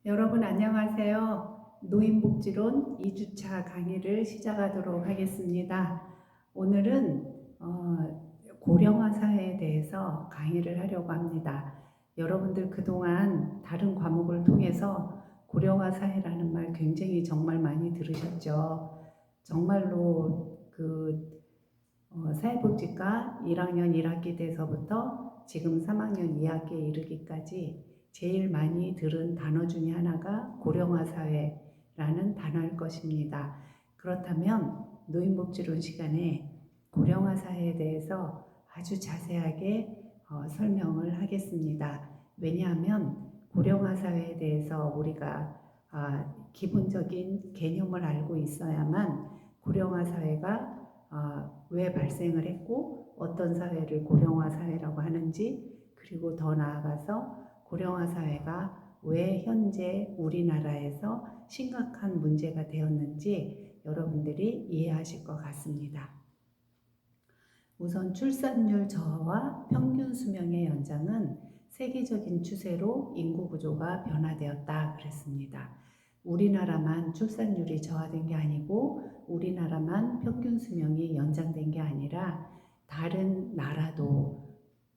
여러분 안녕하세요. 노인복지론 2주차 강의를 시작하도록 하겠습니다. 오늘은 고령화 사회에 대해서 강의를 하려고 합니다. 여러분들 그동안 다른 과목을 통해서 고령화 사회라는 말 굉장히 정말 많이 들으셨죠. 정말로 사회복지과 1학년 1학기 돼서부터 지금 3학년 2학기에 이르기까지 제일 많이 들은 단어 중에 하나가 고령화 사회라는 단어일 것입니다. 그렇다면 노인복지론 시간에 고령화 사회에 대해서 아주 자세하게 설명을 하겠습니다. 왜냐하면 고령화 사회에 대해서 우리가 기본적인 개념을 알고 있어야만 고령화 사회가 왜 발생을 했고 어떤 사회를 고령화 사회라고 하는지, 그리고 더 나아가서 고령화 사회가 왜 현재 우리나라에서 심각한 문제가 되었는지 여러분들이 이해하실 것 같습니다. 우선 출산율 저하와 평균 수명의 연장은 세계적인 추세로 인구 구조가 변화되었다 그랬습니다. 우리나라만 출산율이 저하된 게 아니고 우리나라만 평균 수명이 연장된 게 아니라 다른 나라도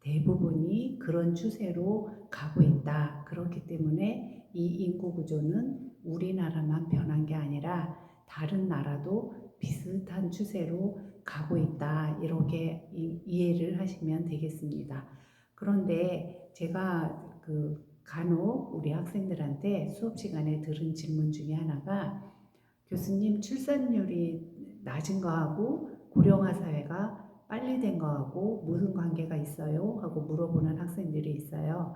대부분이 그런 추세로 가고 있다. 그렇기 때문에 이 인구 구조는 우리나라만 변한 게 아니라 다른 나라도 비슷한 추세로 가고 있다. 이렇게 이해를 하시면 되겠습니다. 그런데 제가 간혹 우리 학생들한테 수업 시간에 들은 질문 중에 하나가, 교수님 출산율이 낮은 거하고 고령화 사회가 빨리 된 거하고 무슨 관계가 있어요? 하고 물어보는 학생들이 있어요.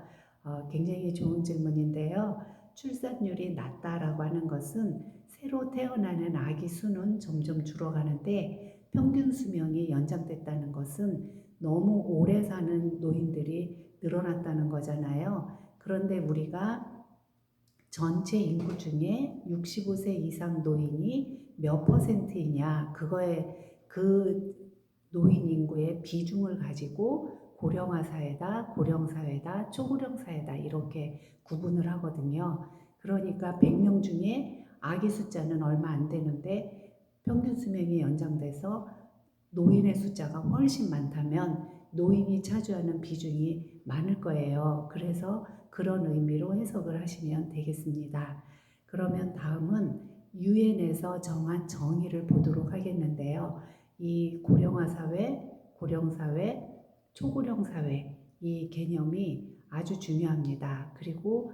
굉장히 좋은 질문인데요. 출산율이 낮다라고 하는 것은 새로 태어나는 아기 수는 점점 줄어가는데 평균 수명이 연장됐다는 것은 너무 오래 사는 노인들이 늘어났다는 거잖아요. 그런데 우리가 전체 인구 중에 65세 이상 노인이 몇 퍼센트이냐, 그 노인 인구의 비중을 가지고 고령화 사회다, 고령 사회다, 초고령 사회다 이렇게 구분을 하거든요. 그러니까 100명 중에 아기 숫자는 얼마 안 되는데 평균 수명이 연장돼서 노인의 숫자가 훨씬 많다면 노인이 차지하는 비중이 많을 거예요. 그래서 그런 의미로 해석을 하시면 되겠습니다. 그러면 다음은 유엔에서 정한 정의를 보도록 하겠는데요. 이 고령화 사회, 고령 사회, 초고령 사회 이 개념이 아주 중요합니다. 그리고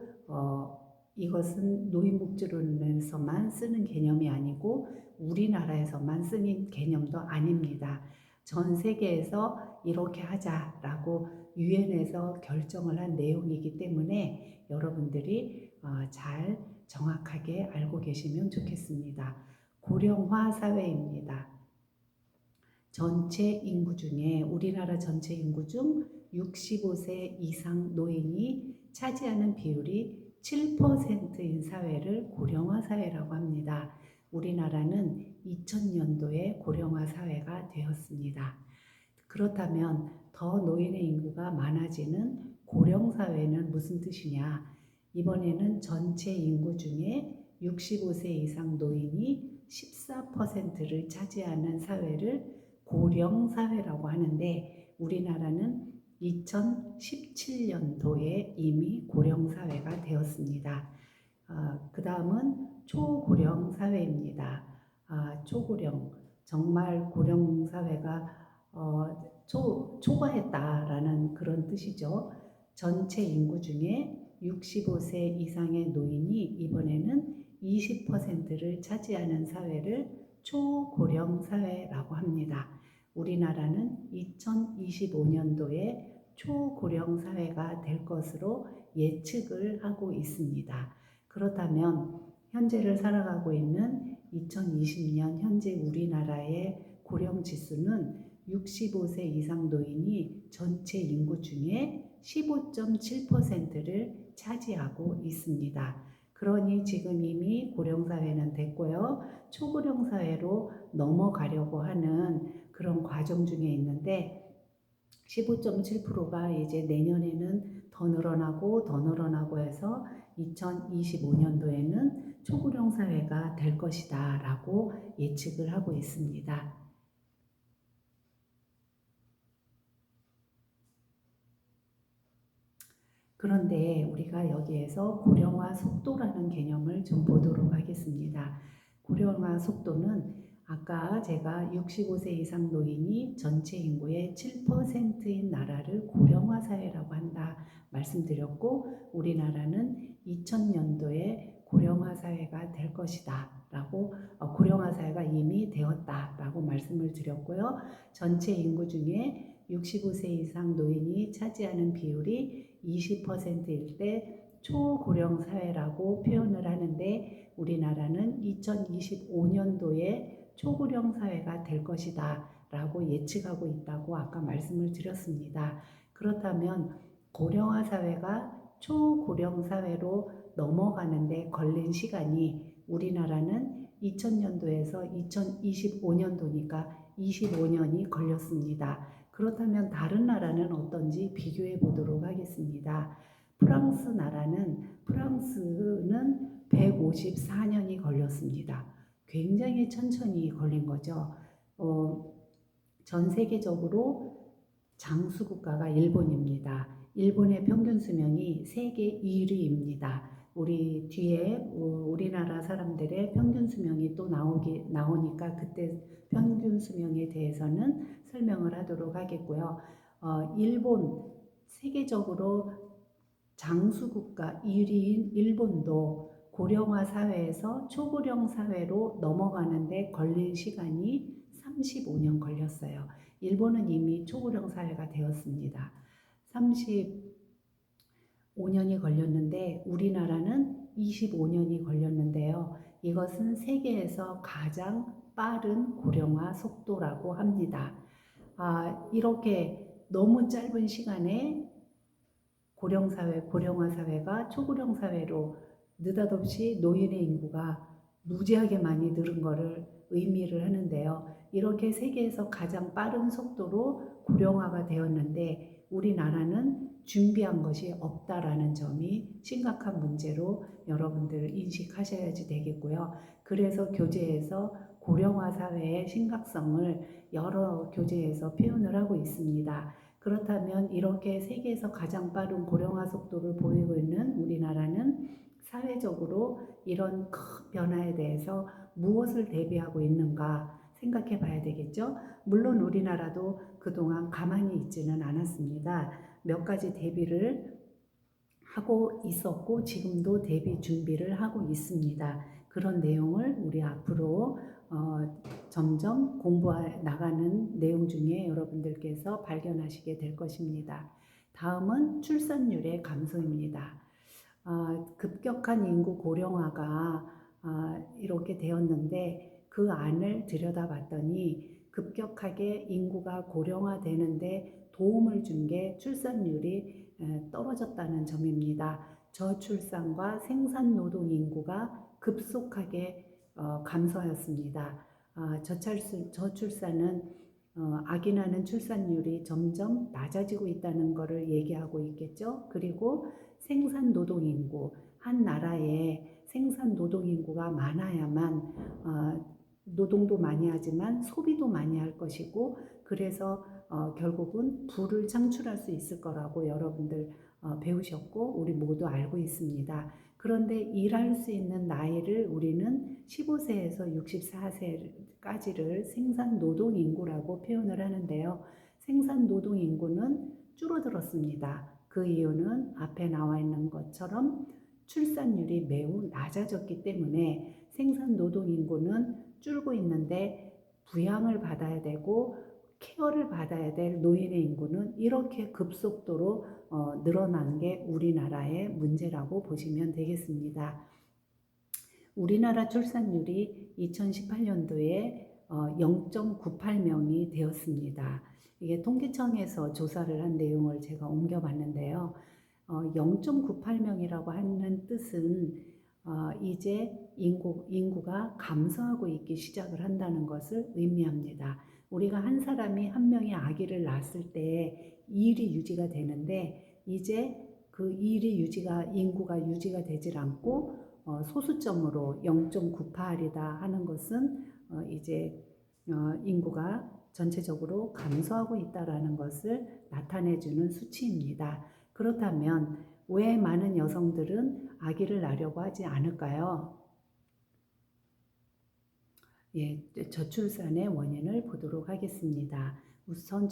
이것은 노인복지론에서만 쓰는 개념이 아니고 우리나라에서만 쓰는 개념도 아닙니다. 전 세계에서 이렇게 하자라고 유엔에서 결정을 한 내용이기 때문에 여러분들이 잘 정확하게 알고 계시면 좋겠습니다. 고령화 사회입니다. 전체 인구 중에 우리나라 전체 인구 중 65세 이상 노인이 차지하는 비율이 7%인 사회를 고령화 사회라고 합니다. 우리나라는 2000년도에 고령화 사회가 되었습니다. 그렇다면 더 노인의 인구가 많아지는 고령 사회는 무슨 뜻이냐? 이번에는 전체 인구 중에 65세 이상 노인이 14%를 차지하는 사회를 고령 사회라고 하는데 우리나라는 2017년도에 이미 고령 사회가 되었습니다. 그 다음은 초고령 사회입니다. 초고령, 정말 고령 사회가 초과했다라는 그런 뜻이죠. 전체 인구 중에 65세 이상의 노인이 이번에는 20%를 차지하는 사회를 초고령 사회라고 합니다. 우리나라는 2025년도에 초고령 사회가 될 것으로 예측을 하고 있습니다. 그렇다면 현재를 살아가고 있는 2020년 현재 우리나라의 고령 지수는 65세 이상 노인이 전체 인구 중에 15.7%를 차지하고 있습니다. 그러니 지금 이미 고령사회는 됐고요. 초고령사회로 넘어가려고 하는 그런 과정 중에 있는데 15.7%가 이제 내년에는 더 더 늘어나고 더 늘어나고 해서 2025년도에는 초고령 사회가 될 것이다 라고 예측을 하고 있습니다. 그런데 우리가 여기에서 고령화 속도라는 개념을 좀 보도록 하겠습니다. 고령화 속도는 아까 제가 65세 이상 노인이 전체 인구의 7%인 나라를 고령화 사회라고 한다 말씀드렸고, 우리나라는 2000년도에 고령화 사회가 될 것이다 라고, 고령화 사회가 이미 되었다 라고 말씀을 드렸고요. 전체 인구 중에 65세 이상 노인이 차지하는 비율이 20%일 때 초고령 사회라고 표현을 하는데, 우리나라는 2025년도에 초고령 사회가 될 것이다 라고 예측하고 있다고 아까 말씀을 드렸습니다. 그렇다면 고령화 사회가 초고령 사회로 넘어가는데 걸린 시간이, 우리나라는 2000년도에서 2025년도니까 25년이 걸렸습니다. 그렇다면 다른 나라는 어떤지 비교해 보도록 하겠습니다. 프랑스는 154년이 걸렸습니다. 굉장히 천천히 걸린 거죠. 전 세계적으로 장수 국가가 일본입니다. 일본의 평균 수명이 세계 1위입니다. 우리 뒤에 우리나라 사람들의 평균 수명이 또 나오니까 그때 평균 수명에 대해서는 설명을 하도록 하겠고요. 일본, 세계적으로 장수국가 1위인 일본도 고령화 사회에서 초고령 사회로 넘어가는데 걸린 시간이 35년 걸렸어요. 일본은 이미 초고령 사회가 되었습니다. 35년이 걸렸는데 우리나라는 25년이 걸렸는데요. 이것은 세계에서 가장 빠른 고령화 속도라고 합니다. 이렇게 너무 짧은 시간에 고령화 사회가 초고령 사회로 느닷없이 노인의 인구가 무지하게 많이 늘은 것을 의미를 하는데요. 이렇게 세계에서 가장 빠른 속도로 고령화가 되었는데 우리나라는 준비한 것이 없다라는 점이 심각한 문제로 여러분들 인식하셔야지 되겠고요. 그래서 교재에서 고령화 사회의 심각성을 여러 교재에서 표현을 하고 있습니다. 그렇다면 이렇게 세계에서 가장 빠른 고령화 속도를 보이고 있는 우리나라는 사회적으로 이런 큰 변화에 대해서 무엇을 대비하고 있는가 생각해 봐야 되겠죠. 물론 우리나라도 그동안 가만히 있지는 않았습니다. 몇 가지 대비를 하고 있었고 지금도 대비 준비를 하고 있습니다. 그런 내용을 우리 앞으로 점점 공부해 나가는 내용 중에 여러분들께서 발견하시게 될 것입니다. 다음은 출산율의 감소입니다. 급격한 인구 고령화가 이렇게 되었는데 그 안을 들여다봤더니 급격하게 인구가 고령화되는데 도움을 준 게 출산율이 떨어졌다는 점입니다. 저출산과 생산노동 인구가 급속하게 감소하였습니다. 저출산은 아기 낳는 출산율이 점점 낮아지고 있다는 것을 얘기하고 있겠죠. 그리고 생산 노동 인구, 한 나라에 생산 노동 인구가 많아야만 노동도 많이 하지만 소비도 많이 할 것이고, 그래서 결국은 부를 창출할 수 있을 거라고 여러분들 배우셨고 우리 모두 알고 있습니다. 그런데 일할 수 있는 나이를 우리는 15세에서 64세까지를 생산 노동 인구라고 표현을 하는데요. 생산 노동 인구는 줄어들었습니다. 그 이유는 앞에 나와 있는 것처럼 출산율이 매우 낮아졌기 때문에 생산 노동 인구는 줄고 있는데 부양을 받아야 되고 케어를 받아야 될 노인의 인구는 이렇게 급속도로 늘어난 게 우리나라의 문제라고 보시면 되겠습니다. 우리나라 출산율이 2018년도에 0.98명이 되었습니다. 이게 통계청에서 조사를 한 내용을 제가 옮겨봤는데요. 0.98명이라고 하는 뜻은 이제 인구가 감소하고 있기 시작을 한다는 것을 의미합니다. 우리가 한 사람이 한 명의 아기를 낳았을 때 이 일이 유지가 되는데 이제 그 인구가 유지가 되질 않고 소수점으로 0.98이다 하는 것은 이제 인구가 전체적으로 감소하고 있다라는 것을 나타내주는 수치입니다. 그렇다면 왜 많은 여성들은 아기를 낳으려고 하지 않을까요? 예, 저출산의 원인을 보도록 하겠습니다. 우선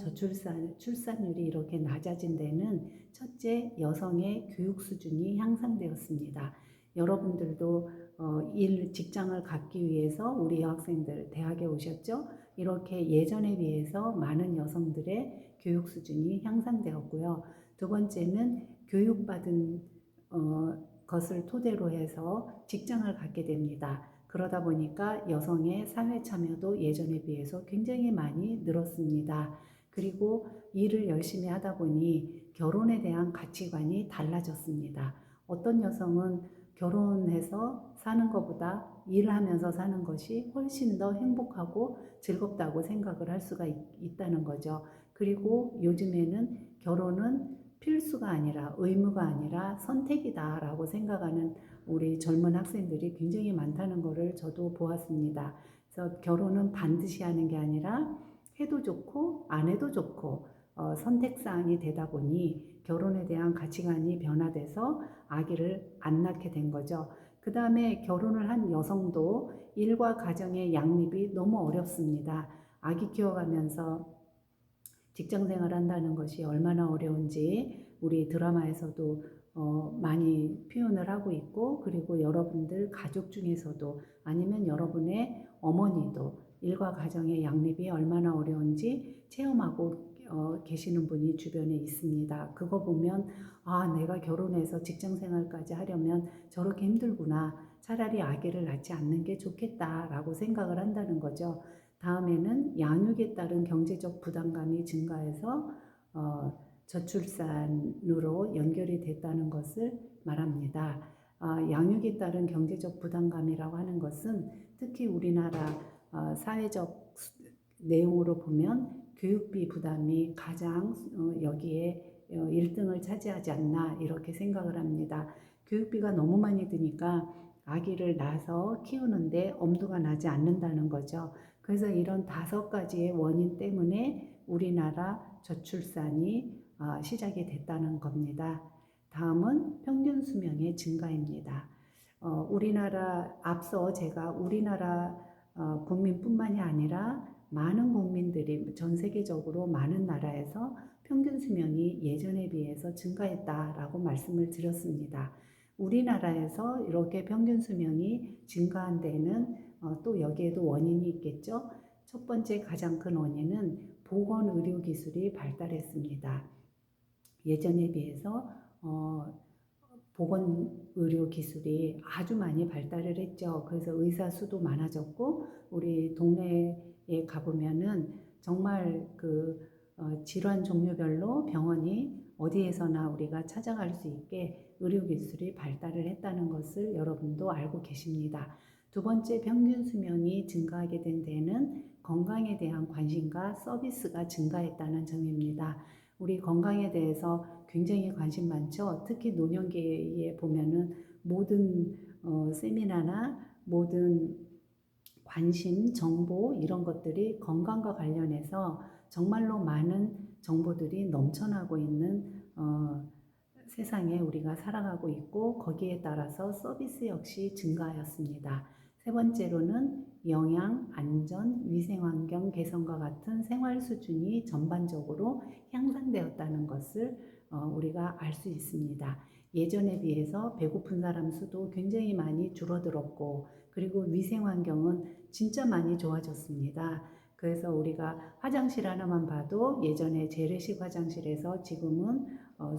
출산율이 이렇게 낮아진 데는 첫째, 여성의 교육 수준이 향상되었습니다. 여러분들도 직장을 갖기 위해서 우리 여학생들 대학에 오셨죠? 이렇게 예전에 비해서 많은 여성들의 교육 수준이 향상되었고요. 두 번째는 교육받은 것을 토대로 해서 직장을 갖게 됩니다. 그러다 보니까 여성의 사회 참여도 예전에 비해서 굉장히 많이 늘었습니다. 그리고 일을 열심히 하다 보니 결혼에 대한 가치관이 달라졌습니다. 어떤 여성은 결혼해서 사는 것보다 일하면서 사는 것이 훨씬 더 행복하고 즐겁다고 생각을 할 수가 있다는 거죠. 그리고 요즘에는 결혼은 필수가 아니라 의무가 아니라 선택이다라고 생각하는 우리 젊은 학생들이 굉장히 많다는 것을 저도 보았습니다. 그래서 결혼은 반드시 하는 게 아니라 해도 좋고 안 해도 좋고 선택사항이 되다 보니 결혼에 대한 가치관이 변화돼서 아기를 안 낳게 된 거죠. 그 다음에 결혼을 한 여성도 일과 가정의 양립이 너무 어렵습니다. 아기 키워가면서 직장 생활 한다는 것이 얼마나 어려운지 우리 드라마에서도 많이 표현을 하고 있고, 그리고 여러분들 가족 중에서도 아니면 여러분의 어머니도 일과 가정의 양립이 얼마나 어려운지 체험하고 계시는 분이 주변에 있습니다. 그거 보면 내가 결혼해서 직장 생활까지 하려면 저렇게 힘들구나. 차라리 아기를 낳지 않는 게 좋겠다라고 생각을 한다는 거죠. 다음에는 양육에 따른 경제적 부담감이 증가해서 저출산으로 연결이 됐다는 것을 말합니다. 양육에 따른 경제적 부담감이라고 하는 것은 특히 우리나라 사회적 내용으로 보면 교육비 부담이 가장 여기에 1등을 차지하지 않나 이렇게 생각을 합니다. 교육비가 너무 많이 드니까 아기를 낳아서 키우는데 엄두가 나지 않는다는 거죠. 그래서 이런 5가지의 원인 때문에 우리나라 저출산이 시작이 됐다는 겁니다. 다음은 평균 수명의 증가입니다. 우리나라 앞서 제가 우리나라 국민뿐만이 아니라 많은 국민들이 전 세계적으로 많은 나라에서 평균 수명이 예전에 비해서 증가했다라고 말씀을 드렸습니다. 우리나라에서 이렇게 평균 수명이 증가한 데는 또 여기에도 원인이 있겠죠. 첫 번째 가장 큰 원인은 보건의료기술이 발달했습니다. 예전에 비해서 보건의료기술이 아주 많이 발달을 했죠. 그래서 의사 수도 많아졌고, 우리 동네에 가보면은 정말 그 질환 종류별로 병원이 어디에서나 우리가 찾아갈 수 있게 의료기술이 발달을 했다는 것을 여러분도 알고 계십니다. 두 번째, 평균 수명이 증가하게 된 데는 건강에 대한 관심과 서비스가 증가했다는 점입니다. 우리 건강에 대해서 굉장히 관심 많죠. 특히 노년기에 보면은 모든 세미나나 모든 관심, 정보 이런 것들이 건강과 관련해서 정말로 많은 정보들이 넘쳐나고 있는 세상에 우리가 살아가고 있고, 거기에 따라서 서비스 역시 증가하였습니다. 세 번째로는 영양, 안전, 위생환경 개선과 같은 생활 수준이 전반적으로 향상되었다는 것을 우리가 알 수 있습니다. 예전에 비해서 배고픈 사람 수도 굉장히 많이 줄어들었고, 그리고 위생환경은 진짜 많이 좋아졌습니다. 그래서 우리가 화장실 하나만 봐도 예전에 재래식 화장실에서 지금은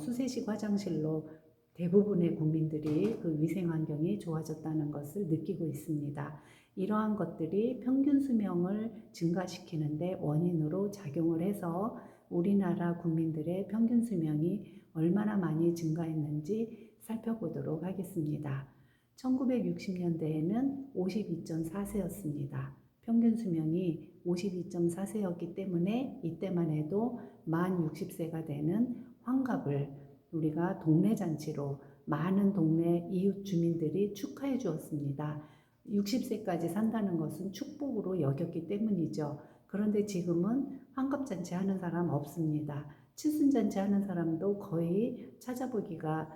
수세식 화장실로 대부분의 국민들이 그 위생환경이 좋아졌다는 것을 느끼고 있습니다. 이러한 것들이 평균 수명을 증가시키는데 원인으로 작용을 해서 우리나라 국민들의 평균 수명이 얼마나 많이 증가했는지 살펴보도록 하겠습니다. 1960년대에는 52.4세였습니다. 평균 수명이 52.4세였기 때문에 이때만 해도 만 60세가 되는 환갑을 우리가 동네 잔치로 많은 동네 이웃 주민들이 축하해 주었습니다. 60세까지 산다는 것은 축복으로 여겼기 때문이죠. 그런데 지금은 환갑잔치 하는 사람 없습니다. 칠순잔치 하는 사람도 거의 찾아보기가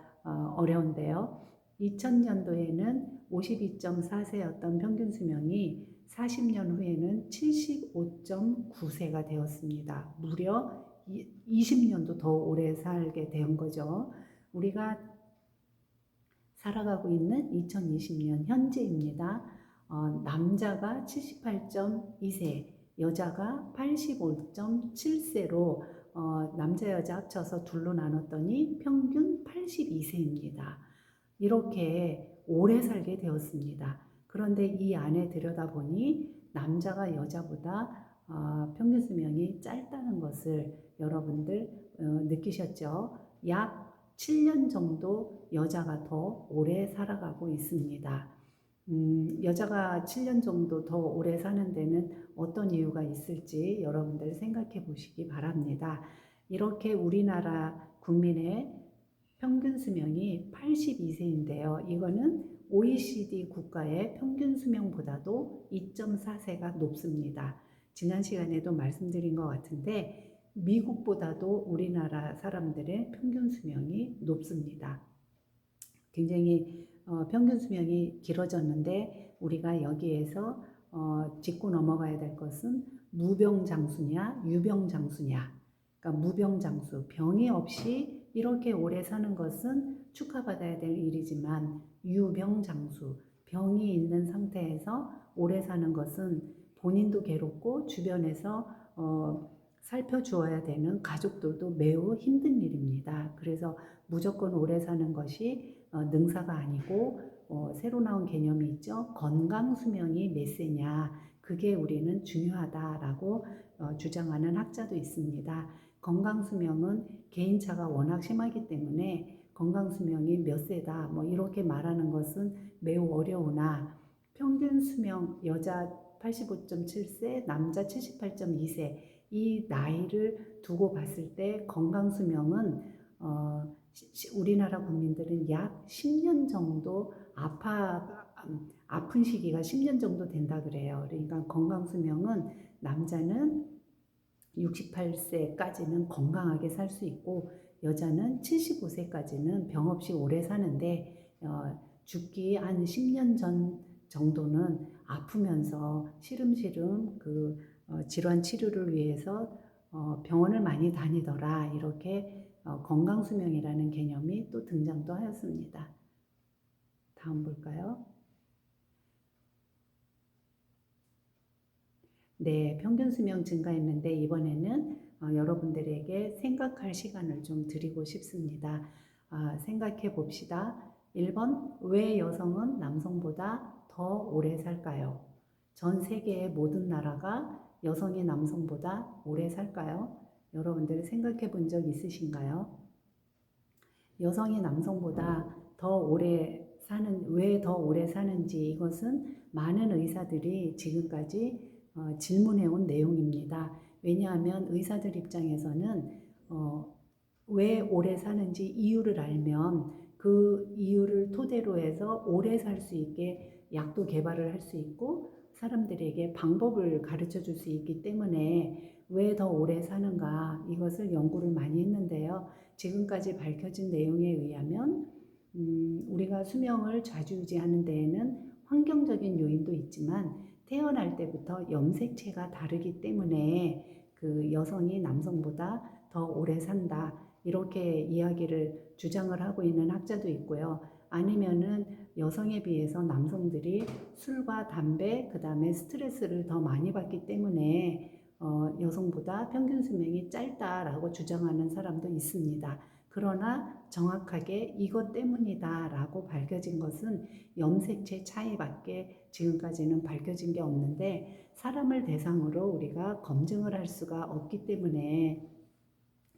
어려운데요. 2000년도에는 52.4세였던 평균 수명이 40년 후에는 75.9세가 되었습니다. 무려 20년도 더 오래 살게 된 거죠. 우리가 살아가고 있는 2020년 현재입니다. 남자가 78.2세, 여자가 85.7세로 남자 여자 합쳐서 둘로 나눴더니 평균 82세입니다. 이렇게 오래 살게 되었습니다. 그런데 이 안에 들여다보니 남자가 여자보다 평균 수명이 짧다는 것을 여러분들 느끼셨죠? 약 7년 정도 여자가 더 오래 살아가고 있습니다. 여자가 7년 정도 더 오래 사는 데는 어떤 이유가 있을지 여러분들 생각해 보시기 바랍니다. 이렇게 우리나라 국민의 평균 수명이 82세인데요. 이거는 OECD 국가의 평균 수명보다도 2.4세가 높습니다. 지난 시간에도 말씀드린 것 같은데 미국보다도 우리나라 사람들의 평균 수명이 높습니다. 굉장히 평균 수명이 길어졌는데 우리가 여기에서 짚고 넘어가야 될 것은 무병장수냐 유병장수냐. 그러니까 무병장수, 병이 없이 이렇게 오래 사는 것은 축하받아야 될 일이지만 유병장수, 병이 있는 상태에서 오래 사는 것은 본인도 괴롭고 주변에서 살펴주어야 되는 가족들도 매우 힘든 일입니다. 그래서 무조건 오래 사는 것이 능사가 아니고 새로 나온 개념이 있죠. 건강수명이 몇 세냐, 그게 우리는 중요하다라고 주장하는 학자도 있습니다. 건강수명은 개인차가 워낙 심하기 때문에 건강수명이 몇 세다 뭐 이렇게 말하는 것은 매우 어려우나 평균 수명 여자 85.7세, 남자 78.2세 이 나이를 두고 봤을 때 건강수명은 우리나라 국민들은 약 10년 정도 아픈 시기가 10년 정도 된다 그래요. 그러니까 건강수명은 남자는 68세까지는 건강하게 살 수 있고 여자는 75세까지는 병 없이 오래 사는데 죽기 한 10년 전 정도는 아프면서 시름시름 그 질환 치료를 위해서 병원을 많이 다니더라. 이렇게 건강수명이라는 개념이 또 등장도 하였습니다. 다음 볼까요? 네, 평균 수명 증가했는데 이번에는 여러분들에게 생각할 시간을 좀 드리고 싶습니다. 생각해 봅시다. 1번, 왜 여성은 남성보다 더 오래 살까요? 전 세계의 모든 나라가 여성이 남성보다 오래 살까요? 여러분들 생각해 본 적 있으신가요? 여성이 남성보다 더 오래 왜 더 오래 사는지 이것은 많은 의사들이 지금까지 질문해 온 내용입니다. 왜냐하면 의사들 입장에서는 왜 오래 사는지 이유를 알면 그 이유를 토대로 해서 오래 살 수 있게 약도 개발을 할 수 있고 사람들에게 방법을 가르쳐 줄 수 있기 때문에 왜 더 오래 사는가 이것을 연구를 많이 했는데요. 지금까지 밝혀진 내용에 의하면 우리가 수명을 좌지우지하는 데에는 환경적인 요인도 있지만 태어날 때부터 염색체가 다르기 때문에 그 여성이 남성보다 더 오래 산다 이렇게 이야기를 주장을 하고 있는 학자도 있고요. 아니면은 여성에 비해서 남성들이 술과 담배 그 다음에 스트레스를 더 많이 받기 때문에 여성보다 평균 수명이 짧다라고 주장하는 사람도 있습니다. 그러나 정확하게 이것 때문이다 라고 밝혀진 것은 염색체 차이밖에 지금까지는 밝혀진 게 없는데 사람을 대상으로 우리가 검증을 할 수가 없기 때문에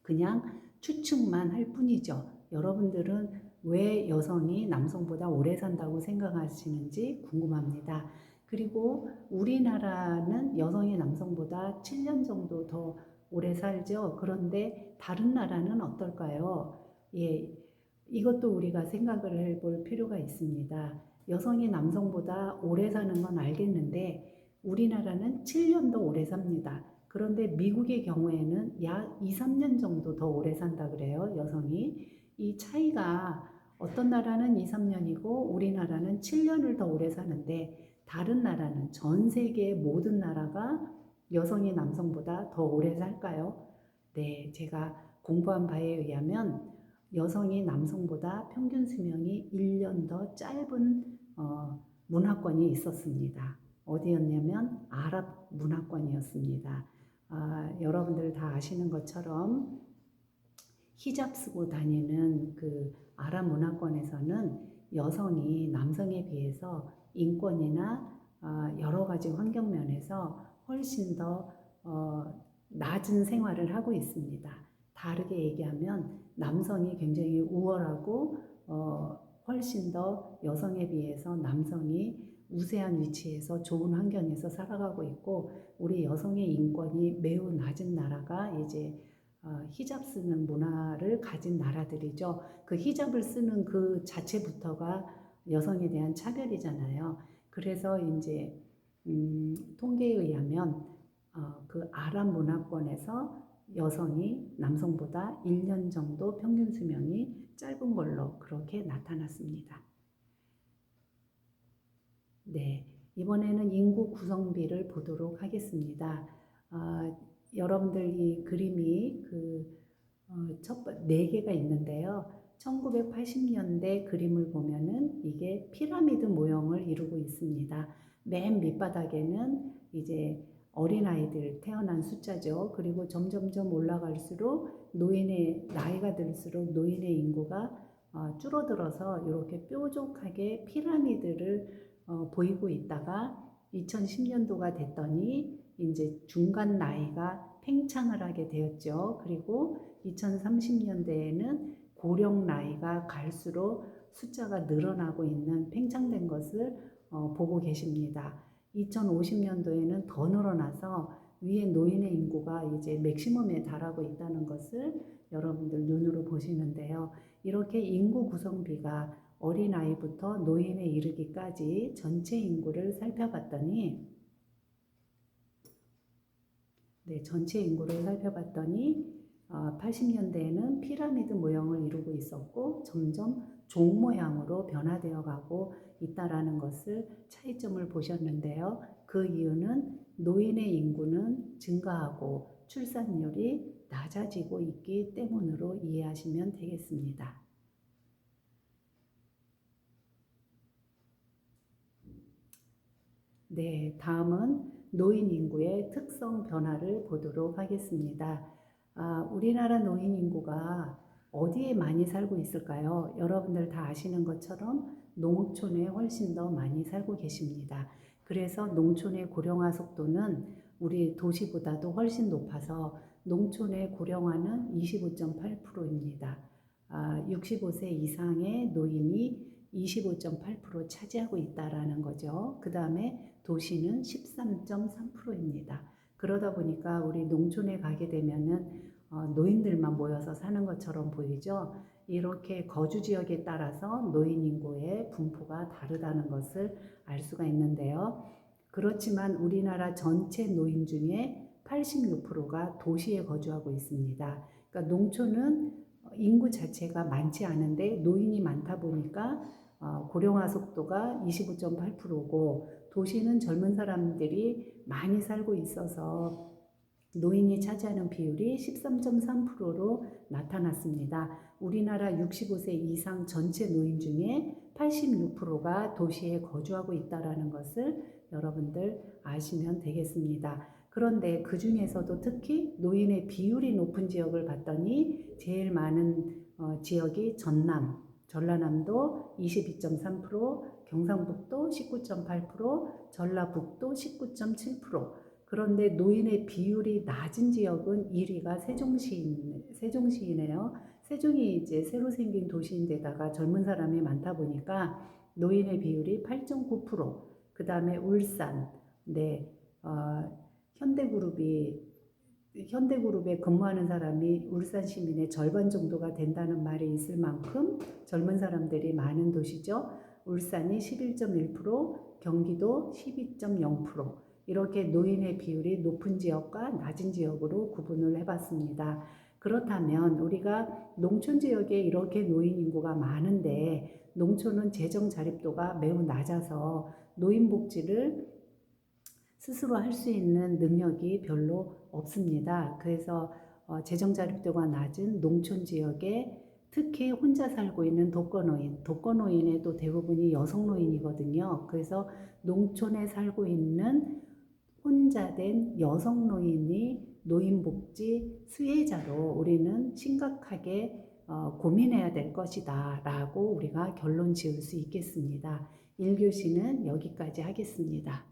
그냥 추측만 할 뿐이죠. 여러분들은 왜 여성이 남성보다 오래 산다고 생각하시는지 궁금합니다. 그리고 우리나라는 여성이 남성보다 7년 정도 더 오래 살죠. 그런데 다른 나라는 어떨까요? 예, 이것도 우리가 생각을 해볼 필요가 있습니다. 여성이 남성보다 오래 사는 건 알겠는데 우리나라는 7년 더 오래 삽니다. 그런데 미국의 경우에는 약 2, 3년 정도 더 오래 산다 그래요, 여성이. 이 차이가 어떤 나라는 2, 3년이고 우리나라는 7년을 더 오래 사는데 다른 나라는 전 세계의 모든 나라가 여성이 남성보다 더 오래 살까요? 네, 제가 공부한 바에 의하면 여성이 남성보다 평균 수명이 1년 더 짧은 문화권이 있었습니다. 어디였냐면 아랍 문화권이었습니다. 여러분들 다 아시는 것처럼 히잡 쓰고 다니는 그 아랍 문화권에서는 여성이 남성에 비해서 인권이나 여러 가지 환경 면에서 훨씬 더 낮은 생활을 하고 있습니다. 다르게 얘기하면 남성이 굉장히 우월하고 훨씬 더 여성에 비해서 남성이 우세한 위치에서 좋은 환경에서 살아가고 있고 우리 여성의 인권이 매우 낮은 나라가 이제 히잡 쓰는 문화를 가진 나라들이죠. 그 히잡을 쓰는 그 자체부터가 여성에 대한 차별이잖아요. 그래서 이제 통계에 의하면 그 아랍 문화권에서 여성이 남성보다 1년 정도 평균 수명이 짧은 걸로 그렇게 나타났습니다. 네, 이번에는 인구 구성비를 보도록 하겠습니다. 여러분들 이 그림이 네 개가 있는데요. 1980년대 그림을 보면은 이게 피라미드 모형을 이루고 있습니다. 맨 밑바닥에는 이제 어린아이들 태어난 숫자죠. 그리고 점점점 올라갈수록 노인의 나이가 들수록 노인의 인구가 줄어들어서 이렇게 뾰족하게 피라미드를 보이고 있다가 2010년도가 됐더니 이제 중간 나이가 팽창을 하게 되었죠. 그리고 2030년대에는 고령 나이가 갈수록 숫자가 늘어나고 있는 팽창된 것을 보고 계십니다. 2050년도에는 더 늘어나서 위에 노인의 인구가 이제 맥시멈에 달하고 있다는 것을 여러분들 눈으로 보시는데요. 이렇게 인구 구성비가 어린아이부터 노인에 이르기까지 전체 인구를 살펴봤더니 전체 인구를 살펴봤더니 80년대에는 피라미드 모형을 이루고 있었고 점점 종 모양으로 변화되어 가고 있다라는 것을 차이점을 보셨는데요. 그 이유는 노인의 인구는 증가하고 출산율이 낮아지고 있기 때문으로 이해하시면 되겠습니다. 네, 다음은 노인 인구의 특성 변화를 보도록 하겠습니다. 우리나라 노인 인구가 어디에 많이 살고 있을까요? 여러분들 다 아시는 것처럼 농촌에 훨씬 더 많이 살고 계십니다. 그래서 농촌의 고령화 속도는 우리 도시보다도 훨씬 높아서 농촌의 고령화는 25.8%입니다. 65세 이상의 노인이 25.8% 차지하고 있다라는 거죠. 그 다음에 도시는 13.3%입니다. 그러다 보니까 우리 농촌에 가게 되면은 노인들만 모여서 사는 것처럼 보이죠. 이렇게 거주 지역에 따라서 노인 인구의 분포가 다르다는 것을 알 수가 있는데요. 그렇지만 우리나라 전체 노인 중에 86%가 도시에 거주하고 있습니다. 그러니까 농촌은 인구 자체가 많지 않은데 노인이 많다 보니까 고령화 속도가 25.8%고 도시는 젊은 사람들이 많이 살고 있어서 노인이 차지하는 비율이 13.3%로 나타났습니다. 우리나라 65세 이상 전체 노인 중에 86%가 도시에 거주하고 있다는 것을 여러분들 아시면 되겠습니다. 그런데 그 중에서도 특히 노인의 비율이 높은 지역을 봤더니 제일 많은 지역이 전라남도 22.3%, 경상북도 19.8%, 전라북도 19.7%. 그런데 노인의 비율이 낮은 지역은 1위가 세종시이네요. 세종이 이제 새로 생긴 도시인데다가 젊은 사람이 많다 보니까 노인의 비율이 8.9%. 그 다음에 울산, 현대그룹이 현대그룹에 근무하는 사람이 울산 시민의 절반 정도가 된다는 말이 있을 만큼 젊은 사람들이 많은 도시죠. 울산이 11.1%, 경기도 12.0%, 이렇게 노인의 비율이 높은 지역과 낮은 지역으로 구분을 해봤습니다. 그렇다면 우리가 농촌 지역에 이렇게 노인 인구가 많은데 농촌은 재정 자립도가 매우 낮아서 노인 복지를 스스로 할 수 있는 능력이 별로 없습니다. 그래서 재정 자립도가 낮은 농촌 지역에 특히 혼자 살고 있는 독거노인의 또 대부분이 여성 노인이거든요. 그래서 농촌에 살고 있는 혼자 된 여성 노인이 노인복지 수혜자로 우리는 심각하게 고민해야 될 것이다 라고 우리가 결론 지을 수 있겠습니다. 1교시는 여기까지 하겠습니다.